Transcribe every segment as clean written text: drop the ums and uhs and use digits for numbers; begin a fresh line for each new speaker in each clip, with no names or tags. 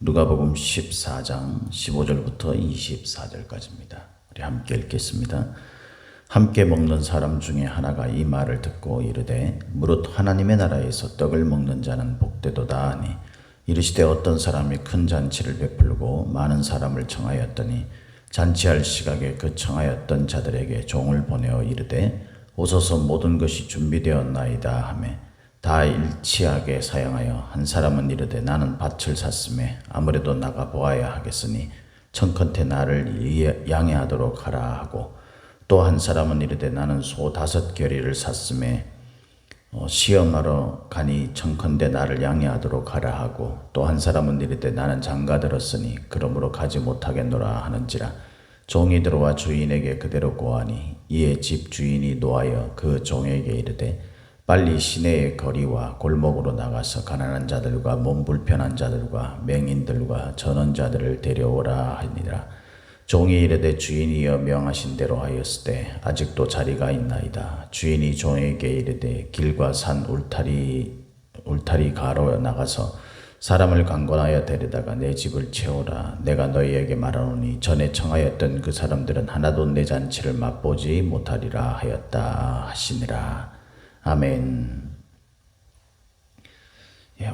누가복음 14장 15절부터 24절까지입니다. 우리 함께 읽겠습니다. 함께 먹는 사람 중에 하나가 이 말을 듣고 이르되 무릇 하나님의 나라에서 떡을 먹는 자는 복되도다 하니 이르시되 어떤 사람이 큰 잔치를 베풀고 많은 사람을 청하였더니 잔치할 시각에 그 청하였던 자들에게 종을 보내어 이르되 오소서 모든 것이 준비되었나이다 하매 다 일치하게 사양하여 한 사람은 이르되 나는 밭을 샀음에 아무래도 나가 보아야 하겠으니 청컨대 나를 양해하도록 하라 하고 또 한 사람은 이르되 나는 소 5겨리를 샀음에 시험하러 가니 청컨대 나를 양해하도록 하라 하고 또 한 사람은 이르되 나는 장가 들었으니 그러므로 가지 못하겠노라 하는지라 종이 들어와 주인에게 그대로 고하니 이에 집 주인이 노하여 그 종에게 이르되 빨리 시내의 거리와 골목으로 나가서 가난한 자들과 몸 불편한 자들과 맹인들과 전원자들을 데려오라 하니라. 종이 이르되 주인이여 명하신 대로 하였으되 아직도 자리가 있나이다. 주인이 종에게 이르되 길과 산 울타리 가로 나가서 사람을 강권하여 데려다가 내 집을 채우라. 내가 너희에게 말하노니 전에 청하였던 그 사람들은 하나도 내 잔치를 맛보지 못하리라 하였다 하시니라. 아멘.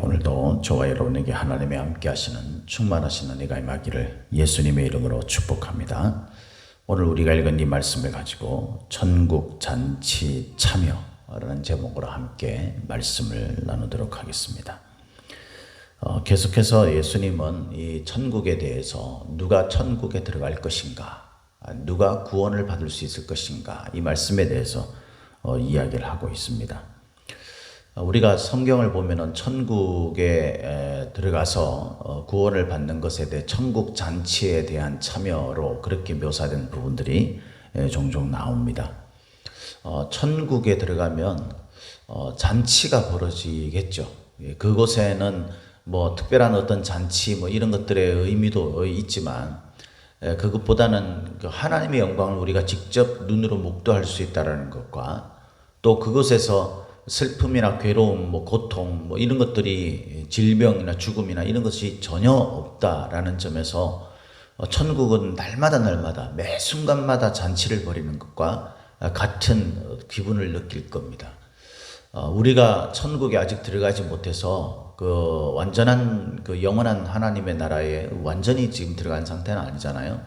오늘도 저와 여러분에게 하나님이 함께 하시는 충만하신 은혜가 임하기를 예수님의 이름으로 축복합니다. 오늘 우리가 읽은 이 말씀을 가지고 천국 잔치 참여라는 제목으로 함께 말씀을 나누도록 하겠습니다. 계속해서 예수님은 이 천국에 대해서 누가 천국에 들어갈 것인가, 누가 구원을 받을 수 있을 것인가, 이 말씀에 대해서 이야기를 하고 있습니다. 우리가 성경을 보면은 천국에 들어가서 구원을 받는 것에 대해 천국 잔치에 대한 참여로 그렇게 묘사된 부분들이 종종 나옵니다. 천국에 들어가면 잔치가 벌어지겠죠. 그곳에는 뭐 특별한 어떤 잔치 뭐 이런 것들의 의미도 있지만 그것보다는 하나님의 영광을 우리가 직접 눈으로 목도할 수 있다는 것과 또 그곳에서 슬픔이나 괴로움, 뭐 고통, 뭐 이런 것들이 질병이나 죽음이나 이런 것이 전혀 없다라는 점에서 천국은 날마다 매 순간마다 잔치를 벌이는 것과 같은 기분을 느낄 겁니다. 우리가 천국에 아직 들어가지 못해서 그 완전한 그 영원한 하나님의 나라에 완전히 지금 들어간 상태는 아니잖아요.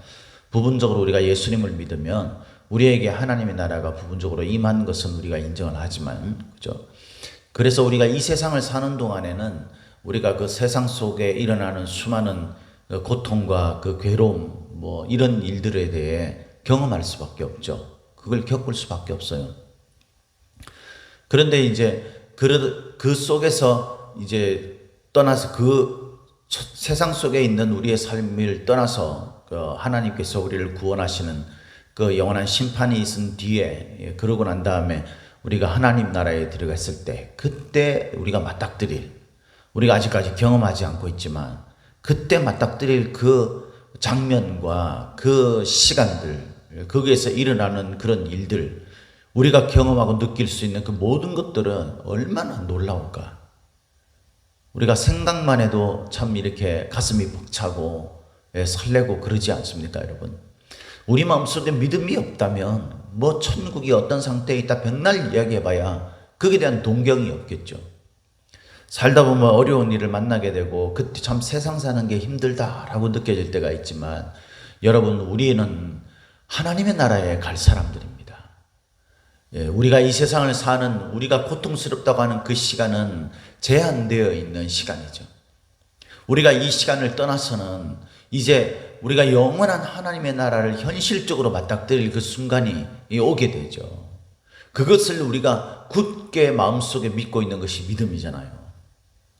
부분적으로 우리가 예수님을 믿으면 우리에게 하나님의 나라가 부분적으로 임한 것은 우리가 인정을 하지만, 그죠? 그래서 우리가 이 세상을 사는 동안에는 우리가 그 세상 속에 일어나는 수많은 고통과 그 괴로움, 뭐 이런 일들에 대해 경험할 수밖에 없죠. 그걸 겪을 수밖에 없어요. 그런데 이제 그 속에서 이제 떠나서 그 세상 속에 있는 우리의 삶을 떠나서 하나님께서 우리를 구원하시는 그 영원한 심판이 있은 뒤에 그러고 난 다음에 우리가 하나님 나라에 들어갔을 때 그때 우리가 맞닥뜨릴, 우리가 아직까지 경험하지 않고 있지만 그때 맞닥뜨릴 그 장면과 그 시간들, 거기에서 일어나는 그런 일들, 우리가 경험하고 느낄 수 있는 그 모든 것들은 얼마나 놀라울까. 우리가 생각만 해도 참 이렇게 가슴이 벅차고 설레고 그러지 않습니까, 여러분? 우리 마음속에 믿음이 없다면 뭐 천국이 어떤 상태에 있다 백날 이야기해봐야 거기에 대한 동경이 없겠죠. 살다 보면 어려운 일을 만나게 되고 그때 참 세상 사는 게 힘들다라고 느껴질 때가 있지만 여러분, 우리는 하나님의 나라에 갈 사람들입니다. 우리가 이 세상을 사는, 우리가 고통스럽다고 하는 그 시간은 제한되어 있는 시간이죠. 우리가 이 시간을 떠나서는 이제 우리가 영원한 하나님의 나라를 현실적으로 맞닥뜨릴 그 순간이 오게 되죠. 그것을 우리가 굳게 마음속에 믿고 있는 것이 믿음이잖아요.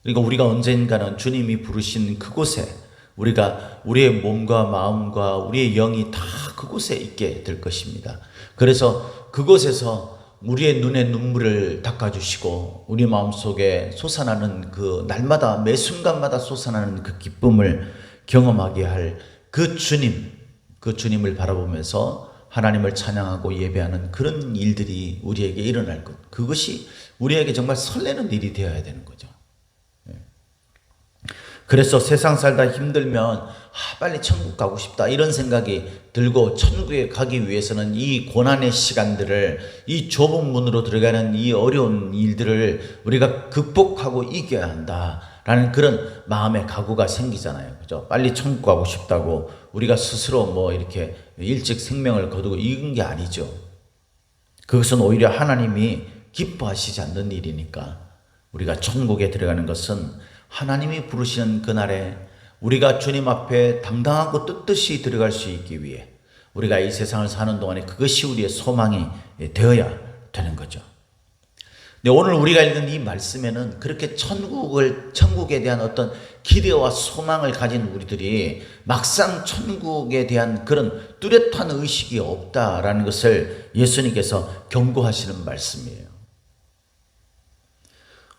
그러니까 우리가 언젠가는 주님이 부르신 그곳에 우리가 우리의 몸과 마음과 우리의 영이 다 그곳에 있게 될 것입니다. 그래서 그곳에서 우리의 눈에 눈물을 닦아주시고 우리 마음속에 솟아나는 그 날마다 매 순간마다 솟아나는 그 기쁨을 경험하게 할 그 주님을 바라보면서 하나님을 찬양하고 예배하는 그런 일들이 우리에게 일어날 것, 그것이 우리에게 정말 설레는 일이 되어야 되는 거죠. 그래서 세상 살다 힘들면 빨리 천국 가고 싶다 이런 생각이 들고, 천국에 가기 위해서는 이 고난의 시간들을, 이 좁은 문으로 들어가는 이 어려운 일들을 우리가 극복하고 이겨야 한다라는 그런 마음의 각오가 생기잖아요. 그죠? 빨리 천국 가고 싶다고 우리가 스스로 뭐 이렇게 일찍 생명을 거두고 이긴 게 아니죠. 그것은 오히려 하나님이 기뻐하시지 않는 일이니까. 우리가 천국에 들어가는 것은 하나님이 부르시는 그날에 우리가 주님 앞에 당당하고 떳떳이 들어갈 수 있기 위해 우리가 이 세상을 사는 동안에 그것이 우리의 소망이 되어야 되는 거죠. 근데 오늘 우리가 읽은 이 말씀에는 그렇게 천국에 대한 어떤 기대와 소망을 가진 우리들이 막상 천국에 대한 그런 뚜렷한 의식이 없다라는 것을 예수님께서 경고하시는 말씀이에요.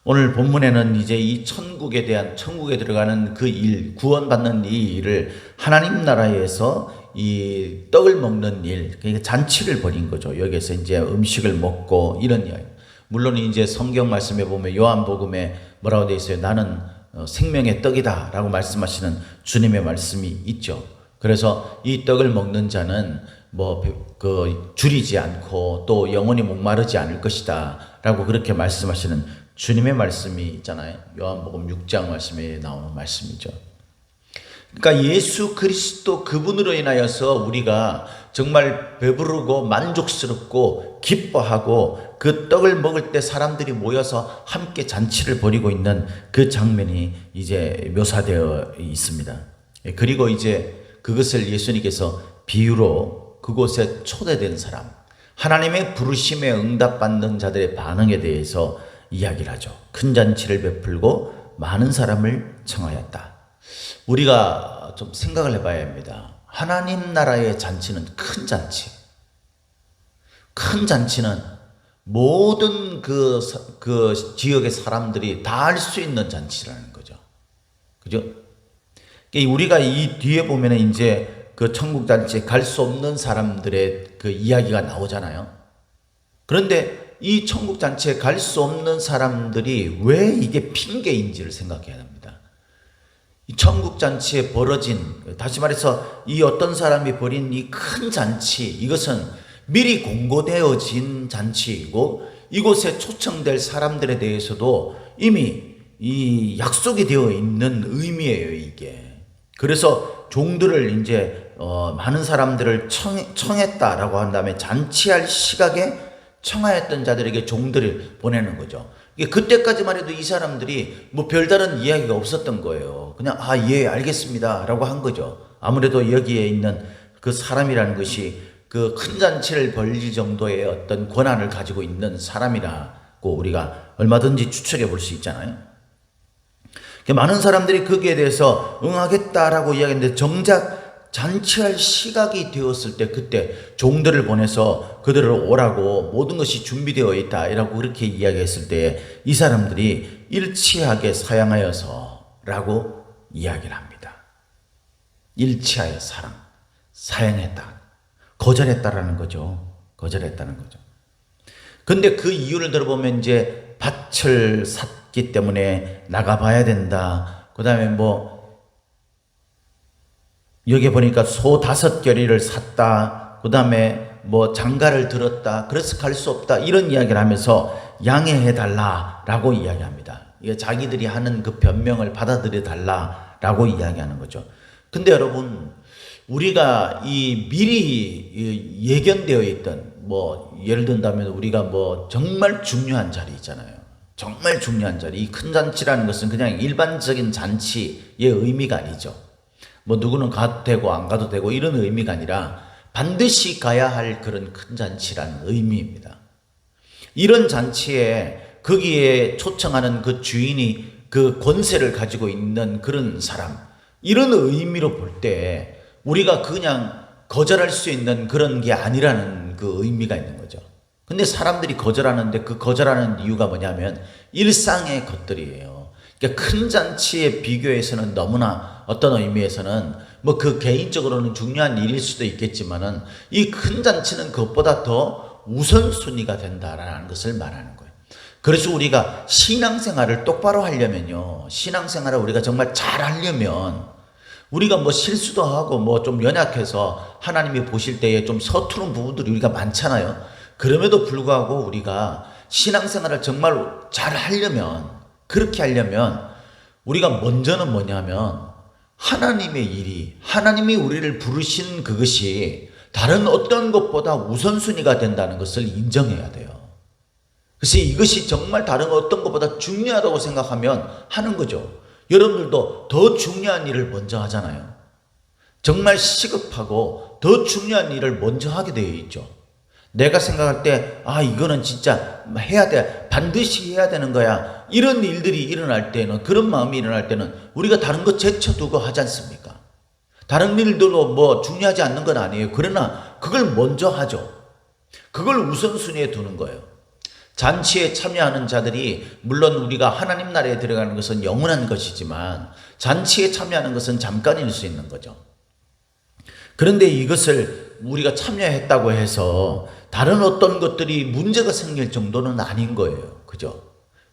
오늘 본문에는 이제 이 천국에 들어가는 그 일, 구원받는 이 일을 하나님 나라에서 이 떡을 먹는 일, 그러니까 잔치를 벌인 거죠. 여기서 이제 음식을 먹고 이런 이야기. 물론 이제 성경 말씀에 보면 요한복음에 뭐라고 되어 있어요? 나는 생명의 떡이다 라고 말씀하시는 주님의 말씀이 있죠. 그래서 이 떡을 먹는 자는 줄이지 않고 또 영원히 목마르지 않을 것이다 라고 그렇게 말씀하시는 주님의 말씀이 있잖아요. 요한복음 6장 말씀에 나오는 말씀이죠. 그러니까 예수 그리스도 그분으로 인하여서 우리가 정말 배부르고 만족스럽고 기뻐하고 그 떡을 먹을 때 사람들이 모여서 함께 잔치를 벌이고 있는 그 장면이 이제 묘사되어 있습니다. 그리고 이제 그것을 예수님께서 비유로 그곳에 초대된 사람, 하나님의 부르심에 응답받는 자들의 반응에 대해서 이야기를 하죠. 큰 잔치를 베풀고 많은 사람을 청하였다. 우리가 좀 생각을 해봐야 합니다. 하나님 나라의 잔치는 큰 잔치. 큰 잔치는 모든 그 지역의 사람들이 다 할 수 있는 잔치라는 거죠. 그죠? 우리가 이 뒤에 보면은 이제 그 천국 잔치에 갈 수 없는 사람들의 그 이야기가 나오잖아요. 그런데 이 천국 잔치에 갈 수 없는 사람들이 왜 이게 핑계인지를 생각해야 합니다. 이 천국 잔치에 벌어진, 다시 말해서 이 어떤 사람이 벌인 이 큰 잔치, 이것은 미리 공고되어진 잔치이고 이곳에 초청될 사람들에 대해서도 이미 이 약속이 되어 있는 의미예요, 이게. 그래서 종들을 이제 많은 사람들을 청했다라고 한 다음에 잔치할 시각에 청하였던 자들에게 종들을 보내는 거죠. 그때까지만 해도 이 사람들이 뭐 별다른 이야기가 없었던 거예요. 그냥 예, 알겠습니다 라고 한 거죠. 아무래도 여기에 있는 그 사람이라는 것이 그 큰 잔치를 벌릴 정도의 어떤 권한을 가지고 있는 사람이라고 우리가 얼마든지 추측해 볼 수 있잖아요. 많은 사람들이 거기에 대해서 응하겠다라고 이야기했는데 정작 잔치할 시각이 되었을 때 그때 종들을 보내서 그들을 오라고 모든 것이 준비되어 있다 이라고 그렇게 이야기했을 때 이 사람들이 일치하게 사양하여서 라고 이야기를 합니다. 일치하여 사양했다. 거절했다라는 거죠. 거절했다는 거죠. 근데 그 이유를 들어보면 이제 밭을 샀기 때문에 나가봐야 된다. 그 다음에 여기 보니까 소 5겨리를 샀다. 그 다음에 장가를 들었다. 그래서 갈 수 없다. 이런 이야기를 하면서 양해해달라라고 이야기합니다. 이게 자기들이 하는 그 변명을 받아들여달라라고 이야기하는 거죠. 근데 여러분, 우리가 이 미리 예견되어 있던 예를 든다면 우리가 정말 중요한 자리 있잖아요. 정말 중요한 자리. 이 큰 잔치라는 것은 그냥 일반적인 잔치의 의미가 아니죠. 누구는 가도 되고 안 가도 되고 이런 의미가 아니라 반드시 가야 할 그런 큰 잔치라는 의미입니다. 이런 잔치에 거기에 초청하는 그 주인이 그 권세를 가지고 있는 그런 사람, 이런 의미로 볼 때 우리가 그냥 거절할 수 있는 그런 게 아니라는 그 의미가 있는 거죠. 근데 사람들이 거절하는데 그 거절하는 이유가 뭐냐면 일상의 것들이에요. 그러니까 큰 잔치에 비교해서는 너무나 어떤 의미에서는 그 개인적으로는 중요한 일일 수도 있겠지만은 이 큰 잔치는 그것보다 더 우선순위가 된다라는 것을 말하는 거예요. 그래서 우리가 신앙생활을 똑바로 하려면요, 신앙생활을 우리가 정말 잘 하려면 우리가 뭐 실수도 하고 뭐 좀 연약해서 하나님이 보실 때에 좀 서투른 부분들이 우리가 많잖아요. 그럼에도 불구하고 우리가 신앙생활을 정말 잘 하려면, 그렇게 하려면 우리가 먼저는 뭐냐면 하나님의 일이, 하나님이 우리를 부르신 그것이 다른 어떤 것보다 우선순위가 된다는 것을 인정해야 돼요. 그래서 이것이 정말 다른 어떤 것보다 중요하다고 생각하면 하는 거죠. 여러분들도 더 중요한 일을 먼저 하잖아요. 정말 시급하고 더 중요한 일을 먼저 하게 되어 있죠. 내가 생각할 때, 이거는 진짜 해야 돼. 반드시 해야 되는 거야. 이런 일들이 일어날 때는, 그런 마음이 일어날 때는 우리가 다른 거 제쳐두고 하지 않습니까? 다른 일들도 뭐 중요하지 않는 건 아니에요. 그러나 그걸 먼저 하죠. 그걸 우선순위에 두는 거예요. 잔치에 참여하는 자들이, 물론 우리가 하나님 나라에 들어가는 것은 영원한 것이지만 잔치에 참여하는 것은 잠깐일 수 있는 거죠. 그런데 이것을 우리가 참여했다고 해서 다른 어떤 것들이 문제가 생길 정도는 아닌 거예요. 그죠?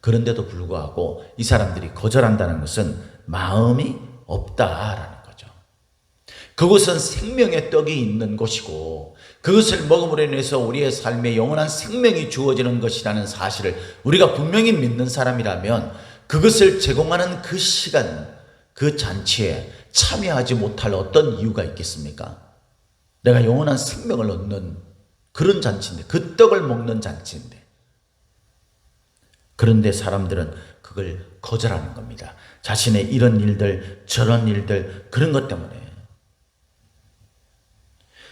그런데도 불구하고 이 사람들이 거절한다는 것은 마음이 없다라는 거죠. 그곳은 생명의 떡이 있는 곳이고 그것을 먹음으로 인해서 우리의 삶에 영원한 생명이 주어지는 것이라는 사실을 우리가 분명히 믿는 사람이라면 그것을 제공하는 그 시간, 그 잔치에 참여하지 못할 어떤 이유가 있겠습니까? 내가 영원한 생명을 얻는 그런 잔치인데, 그 떡을 먹는 잔치인데. 그런데 사람들은 그걸 거절하는 겁니다. 자신의 이런 일들, 저런 일들, 그런 것 때문에.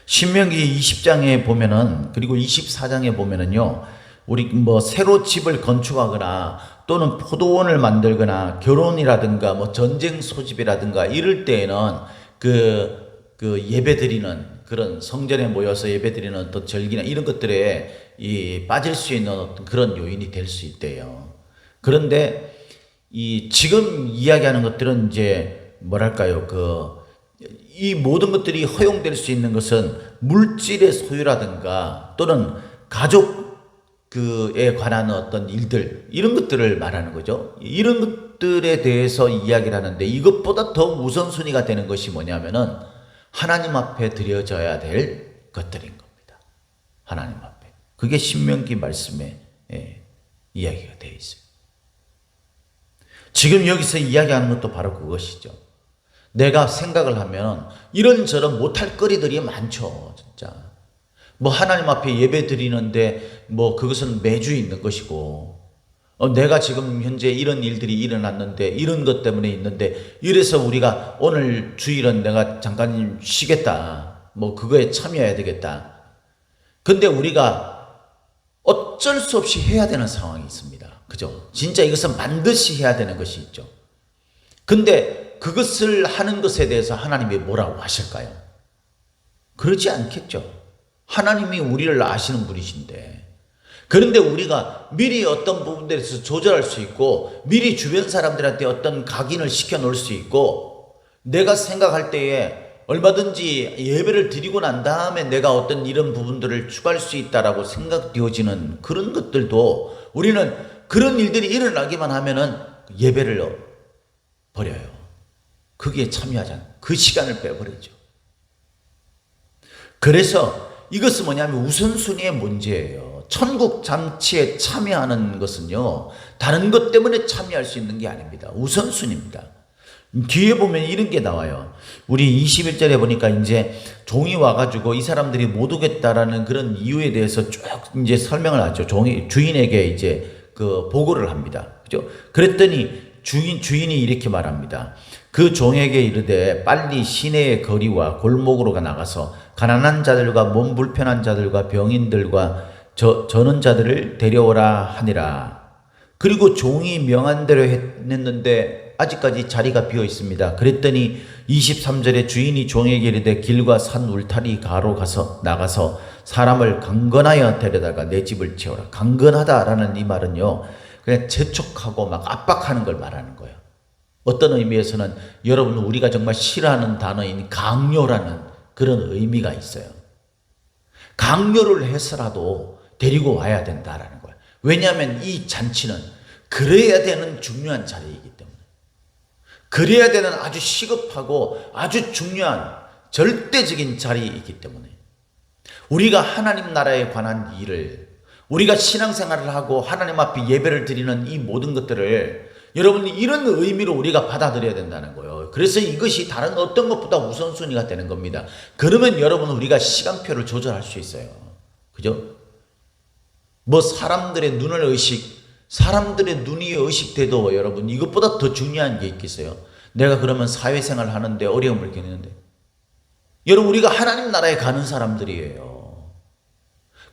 신명기 20장에 보면은, 그리고 24장에 보면은요, 우리 뭐 새로 집을 건축하거나 또는 포도원을 만들거나 결혼이라든가 뭐 전쟁 소집이라든가 이럴 때에는 그 예배드리는 그런 성전에 모여서 예배드리는 어떤 절기나 이런 것들에 빠질 수 있는 어떤 그런 요인이 될 수 있대요. 그런데 지금 이야기하는 것들은 이제 뭐랄까요, 이 모든 것들이 허용될 수 있는 것은 물질의 소유라든가 또는 가족에 관한 어떤 일들, 이런 것들을 말하는 거죠. 이런 것들에 대해서 이야기를 하는데 이것보다 더 우선순위가 되는 것이 뭐냐면은 하나님 앞에 드려져야 될 것들인 겁니다. 하나님 앞에. 그게 신명기 말씀에 이야기가 되어 있어요. 지금 여기서 이야기하는 것도 바로 그것이죠. 내가 생각을 하면 이런저런 못할 거리들이 많죠. 진짜. 뭐 하나님 앞에 예배 드리는데 뭐 그것은 매주 있는 것이고 내가 지금 현재 이런 일들이 일어났는데 이런 것 때문에 있는데 이래서 우리가 오늘 주일은 내가 잠깐 쉬겠다. 뭐 그거에 참여해야 되겠다. 근데 우리가 어쩔 수 없이 해야 되는 상황이 있습니다. 그죠? 진짜 이것은 반드시 해야 되는 것이 있죠. 근데 그것을 하는 것에 대해서 하나님이 뭐라고 하실까요? 그러지 않겠죠. 하나님이 우리를 아시는 분이신데. 그런데 우리가 미리 어떤 부분들에서 조절할 수 있고 미리 주변 사람들한테 어떤 각인을 시켜 놓을 수 있고 내가 생각할 때에 얼마든지 예배를 드리고 난 다음에 내가 어떤 이런 부분들을 추가할 수 있다라고 생각되어지는 그런 것들도 우리는 그런 일들이 일어나기만 하면은 예배를 버려요. 거기에 참여하지 않아요. 그 시간을 빼버리죠. 그래서 이것은 뭐냐면 우선순위의 문제예요. 천국 잔치에 참여하는 것은요, 다른 것 때문에 참여할 수 있는 게 아닙니다. 우선순위입니다. 뒤에 보면 이런 게 나와요. 우리 21절에 보니까 이제 종이 와가지고 이 사람들이 못 오겠다라는 그런 이유에 대해서 쭉 이제 설명을 하죠. 주인에게 이제 그 보고를 합니다. 그죠? 그랬더니 주인이 이렇게 말합니다. 그 종에게 이르되 빨리 시내의 거리와 골목으로 나가서 가난한 자들과 몸 불편한 자들과 병인들과 저는 자들을 데려오라 하니라. 그리고 종이 명한 대로 했는데 아직까지 자리가 비어 있습니다. 그랬더니 23절에 주인이 종에게 이르되 길과 산 울타리 가로 나가서 사람을 강건하여 데려다가 내 집을 채워라. 강건하다라는 이 말은요, 그냥 재촉하고 막 압박하는 걸 말하는 거예요. 어떤 의미에서는 여러분 우리가 정말 싫어하는 단어인 강요라는 그런 의미가 있어요. 강요를 해서라도 데리고 와야 된다라는 거예요. 왜냐하면 이 잔치는 그래야 되는 중요한 자리이기 때문에, 그래야 되는 아주 시급하고 아주 중요한 절대적인 자리이기 때문에, 우리가 하나님 나라에 관한 일을, 우리가 신앙생활을 하고 하나님 앞에 예배를 드리는 이 모든 것들을 여러분 이런 의미로 우리가 받아들여야 된다는 거예요. 그래서 이것이 다른 어떤 것보다 우선순위가 되는 겁니다. 그러면 여러분 우리가 시간표를 조절할 수 있어요. 그죠? 뭐 사람들의 눈을 사람들의 눈이 의식돼도 여러분 이것보다 더 중요한 게 있겠어요? 내가 그러면 사회생활 하는데 어려움을 겪는데, 여러분 우리가 하나님 나라에 가는 사람들이에요.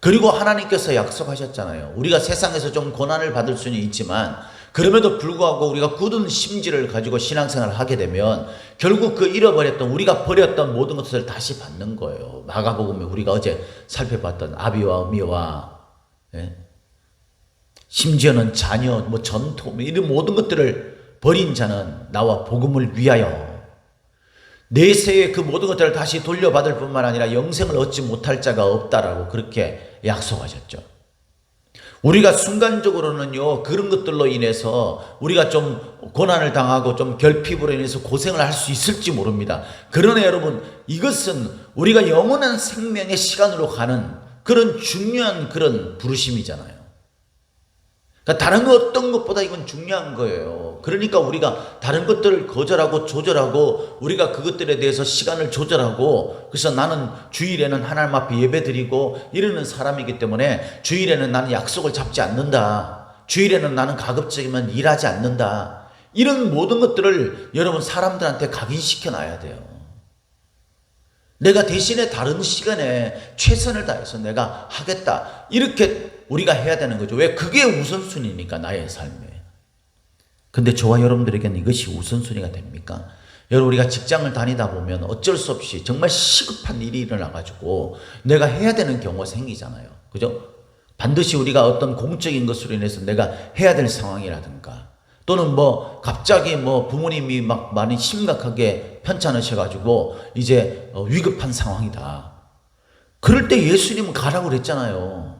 그리고 하나님께서 약속하셨잖아요. 우리가 세상에서 좀 고난을 받을 수는 있지만 그럼에도 불구하고 우리가 굳은 심지를 가지고 신앙생활을 하게 되면 결국 그 잃어버렸던, 우리가 버렸던 모든 것을 다시 받는 거예요. 마가복음에 우리가 어제 살펴봤던 아비와 어미와, 심지어는 자녀, 뭐 전토, 이런 모든 것들을 버린 자는 나와 복음을 위하여 내세의 그 모든 것들을 다시 돌려받을 뿐만 아니라 영생을 얻지 못할 자가 없다라고 그렇게 약속하셨죠. 우리가 순간적으로는요, 그런 것들로 인해서 우리가 좀 고난을 당하고 좀 결핍으로 인해서 고생을 할 수 있을지 모릅니다. 그러나 여러분, 이것은 우리가 영원한 생명의 시간으로 가는 그런 중요한 그런 부르심이잖아요. 그러니까 다른 어떤 것보다 이건 중요한 거예요. 그러니까 우리가 다른 것들을 거절하고 조절하고 우리가 그것들에 대해서 시간을 조절하고, 그래서 나는 주일에는 하나님 앞에 예배드리고 이러는 사람이기 때문에 주일에는 나는 약속을 잡지 않는다. 주일에는 나는 가급적이면 일하지 않는다. 이런 모든 것들을 여러분 사람들한테 각인시켜 놔야 돼요. 내가 대신에 다른 시간에 최선을 다해서 내가 하겠다. 이렇게 우리가 해야 되는 거죠. 왜? 그게 우선순위니까, 나의 삶에. 근데 저와 여러분들에게는 이것이 우선순위가 됩니까? 여러분, 우리가 직장을 다니다 보면 어쩔 수 없이 정말 시급한 일이 일어나가지고 내가 해야 되는 경우가 생기잖아요. 그죠? 반드시 우리가 어떤 공적인 것으로 인해서 내가 해야 될 상황이라든가, 또는 뭐 갑자기 뭐 부모님이 막 많이 심각하게 편찮으셔가지고 이제 위급한 상황이다. 그럴 때 예수님은 가라고 그랬잖아요.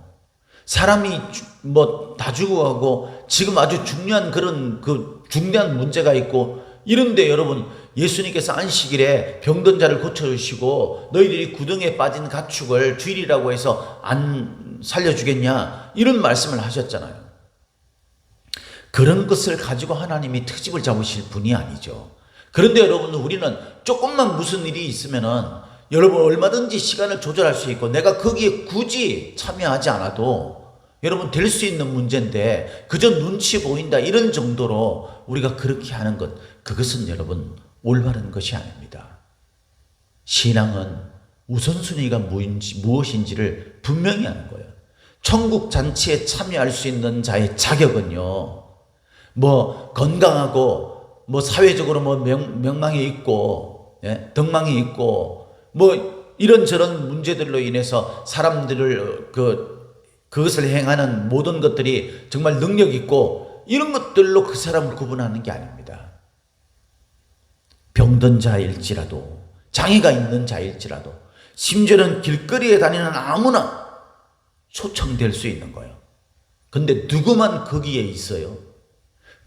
사람이 뭐 다 죽어가고 지금 아주 중요한 그런 그 중대한 문제가 있고 이런데 여러분, 예수님께서 안식일에 병든 자를 고쳐주시고 너희들이 구덩이에 빠진 가축을 주일이라고 해서 안 살려주겠냐, 이런 말씀을 하셨잖아요. 그런 것을 가지고 하나님이 트집을 잡으실 분이 아니죠. 그런데 여러분, 우리는 조금만 무슨 일이 있으면은 여러분 얼마든지 시간을 조절할 수 있고 내가 거기에 굳이 참여하지 않아도 여러분 될 수 있는 문제인데 그저 눈치 보인다, 이런 정도로 우리가 그렇게 하는 것, 그것은 여러분 올바른 것이 아닙니다. 신앙은 우선순위가 무엇인지를 분명히 하는 거예요. 천국 잔치에 참여할 수 있는 자의 자격은요, 뭐 건강하고 뭐 사회적으로 뭐 명망이 있고, 덕망이 있고, 뭐 이런저런 문제들로 인해서 사람들을 그것을 행하는 모든 것들이 정말 능력 있고 이런 것들로 그 사람을 구분하는 게 아닙니다. 병든 자일지라도, 장애가 있는 자일지라도, 심지어는 길거리에 다니는 아무나 초청될 수 있는 거예요. 근데 누구만 거기에 있어요?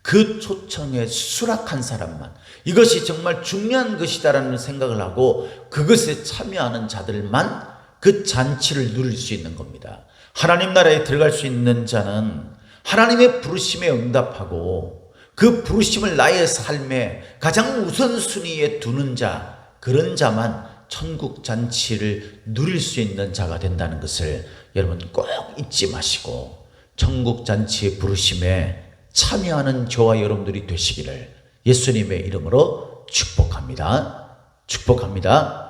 그 초청에 수락한 사람만, 이것이 정말 중요한 것이다라는 생각을 하고 그것에 참여하는 자들만 그 잔치를 누릴 수 있는 겁니다. 하나님 나라에 들어갈 수 있는 자는 하나님의 부르심에 응답하고 그 부르심을 나의 삶에 가장 우선순위에 두는 자, 그런 자만 천국 잔치를 누릴 수 있는 자가 된다는 것을 여러분 꼭 잊지 마시고, 천국 잔치의 부르심에 참여하는 저와 여러분들이 되시기를 예수님의 이름으로 축복합니다. 축복합니다.